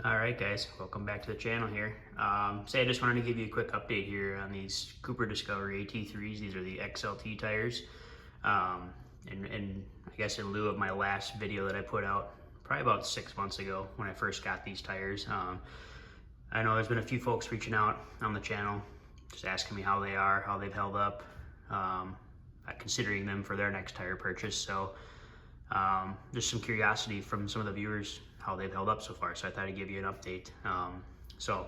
Alright guys, welcome back to the channel here. I just wanted to give you a quick update here on these Cooper Discovery AT3s. These are the XLT tires. And I guess in lieu of my last video that I put out probably about 6 months ago when I first got these tires. I know there's been a few folks reaching out on the channel, just asking me how they are, how they've held up, considering them for their next tire purchase. So just some curiosity from some of the viewers how they've held up so far, so I thought I'd give you an update. So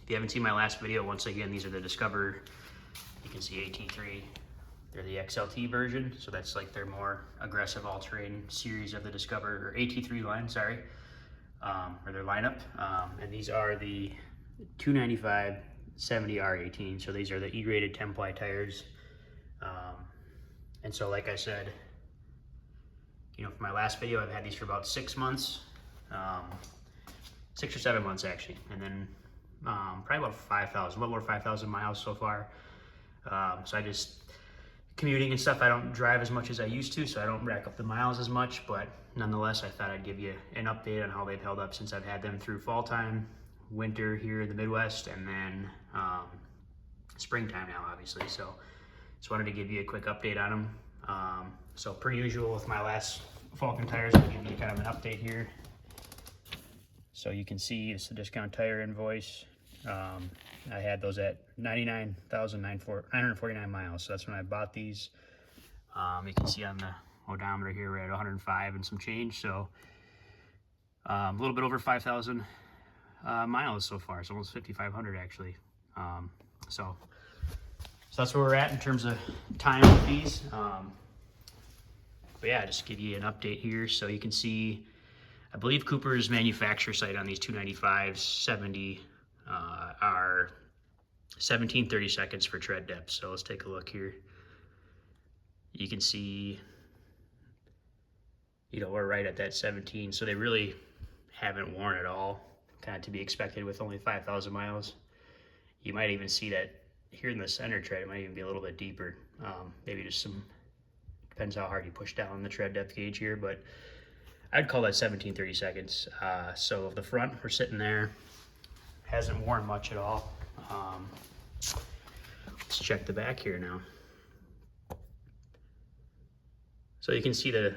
if you haven't seen my last video, once again, these are the Discover, you can see AT3. They're the XLT version, so that's like their more aggressive all-terrain series of the Discover, or AT3 line, sorry, or their lineup. And these are the 295 70R18, so these are the E-rated 10-ply tires. And so like I said, you know, for my last video, I've had these for about 6 months, 6 or 7 months actually, and then probably about 5,000, a little over 5,000 miles so far. So I just, commuting and stuff, I don't drive as much as I used to, so I don't rack up the miles as much, but nonetheless, I thought I'd give you an update on how they've held up since I've had them through fall time, winter here in the Midwest, and then springtime now, obviously. So just wanted to give you a quick update on them. So per usual with my last Falcon tires, I'll give you kind of an update here. So you can see it's the discount tire invoice. I had those at 99,949 miles. So that's when I bought these. You can see on the odometer here, we're at 105 and some change. So a little bit over 5,000 miles so far. It's almost 5,500 actually. So that's where we're at in terms of time with these. But yeah, just give you an update here. So you can see, I believe Cooper's manufacturer site on these 295s 70 are 17-30 seconds for tread depth. So let's take a look here. You can see, you know, we're right at that 17. So they really haven't worn at all, kind of to be expected with only 5,000 miles. You might even see that here in the center tread, it might even be a little bit deeper. Maybe just some, depends how hard you push down the tread depth gauge here, but I'd call that 17-30 seconds. So the front, we're sitting there, hasn't worn much at all. Let's check the back here now. So you can see the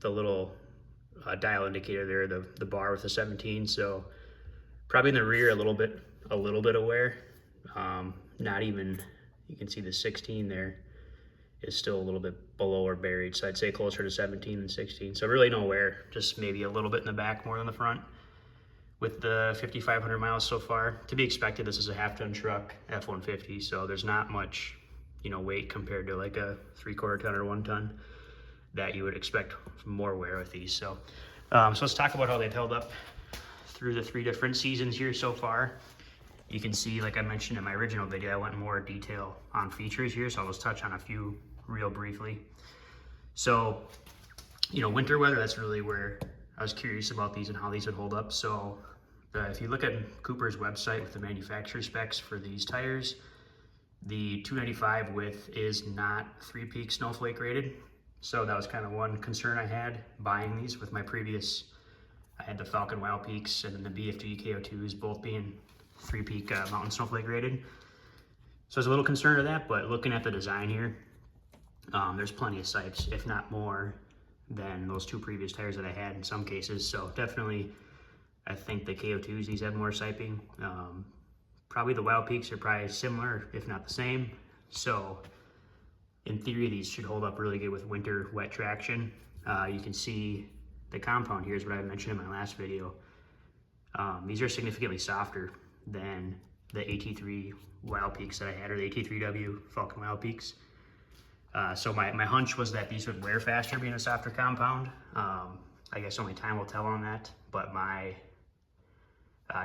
little dial indicator there, the bar with the 17. So probably in the rear a little bit of wear. Not even, you can see the 16 there is still a little bit below or buried. So I'd say closer to 17 than 16. So really no wear, just maybe a little bit in the back more than the front. With the 5,500 miles so far, to be expected, this is a half-ton truck, F-150. So there's not much, you know, weight compared to like a 3/4 ton or 1 ton that you would expect more wear with these. So let's talk about how they've held up through the 3 different seasons here so far. You can see, like I mentioned in my original video, I went in more detail on features here, so I'll just touch on a few real briefly. So, you know, winter weather, that's really where I was curious about these and how these would hold up. So if you look at Cooper's website with the manufacturer specs for these tires, the 295 width is not 3-peak snowflake rated. So that was kind of one concern I had buying these with my previous, I had the Falcon Wild Peaks and then the BFG KO2s both being 3-peak mountain snowflake rated. So I was a little concerned of that, but looking at the design here, there's plenty of sipes, if not more than those 2 previous tires that I had in some cases. So definitely, I think the KO2s, these have more siping. Probably the Wild Peaks are probably similar, if not the same. So in theory, these should hold up really good with winter wet traction. You can see the compound here is what I mentioned in my last video. These are significantly softer than the AT3 Wild Peaks that I had, or the AT3W Falcon Wild Peaks. So my hunch was that these would wear faster being a softer compound. I guess only time will tell on that, but my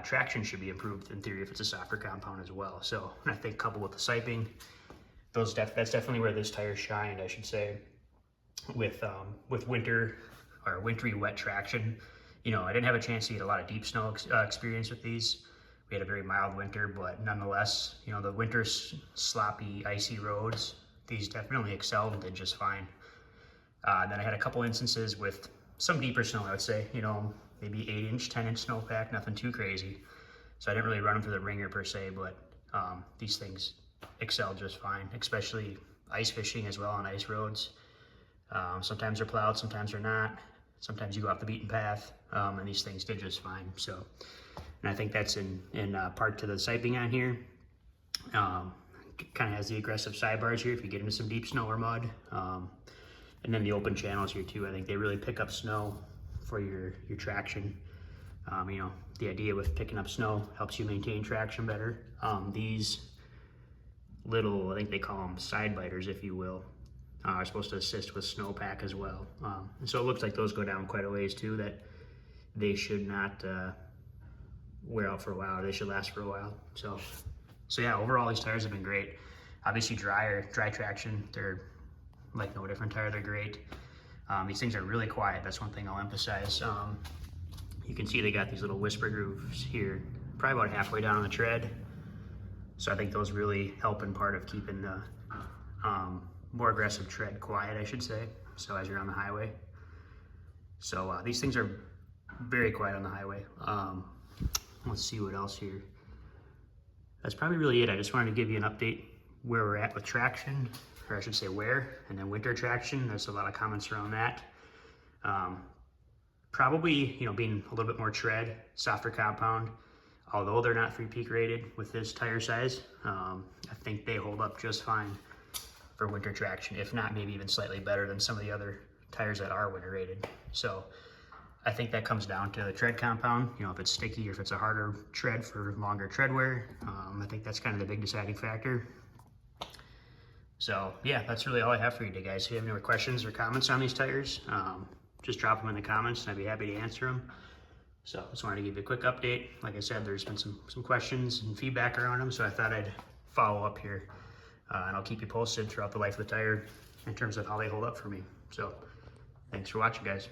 traction should be improved in theory if it's a softer compound as well. So I think coupled with the siping, that's definitely where this tire shined, I should say, with winter or wintry wet traction. You know, I didn't have a chance to get a lot of deep snow experience with these. We had a very mild winter, but nonetheless, you know, the winter sloppy, icy roads, these definitely excelled and did just fine. Then I had a couple instances with some deeper snow, I would say, you know, maybe 8-inch, 10-inch snowpack, nothing too crazy. So I didn't really run them through the ringer per se, but these things excel just fine, especially ice fishing as well on ice roads. Sometimes they're plowed, sometimes they're not. Sometimes you go off the beaten path, and these things did just fine. So, and I think that's in part to the siping on here. Kind of has the aggressive sidebars here if you get into some deep snow or mud. And then the open channels here too. I think they really pick up snow for your traction. You know, the idea with picking up snow helps you maintain traction better. These little, I think they call them side biters, if you will, are supposed to assist with snowpack as well. And so it looks like those go down quite a ways too, that they should not wear out for a while. They should last for a while. So yeah, overall these tires have been great. Obviously dry traction, they're like no different tire, they're great. These things are really quiet, that's one thing I'll emphasize. You can see they got these little whisper grooves here, probably about halfway down on the tread. So I think those really help in part of keeping the more aggressive tread quiet, I should say, so as you're on the highway. So these things are very quiet on the highway. Let's see what else here. That's probably really it. I just wanted to give you an update where we're at with traction, or I should say where, and then winter traction. There's a lot of comments around that. Probably, you know, being a little bit more tread, softer compound, although they're not 3-peak rated with this tire size, I think they hold up just fine for winter traction, if not maybe even slightly better than some of the other tires that are winter rated. So I think that comes down to the tread compound, you know, if it's sticky or if it's a harder tread for longer tread wear. I think that's kind of the big deciding factor. So yeah, that's really all I have for you today, guys. If you have any more questions or comments on these tires, just drop them in the comments and I'd be happy to answer them. So just wanted to give you a quick update. Like I said, there's been some questions and feedback around them, so I thought I'd follow up here. And I'll keep you posted throughout the life of the tire in terms of how they hold up for me. So thanks for watching, guys.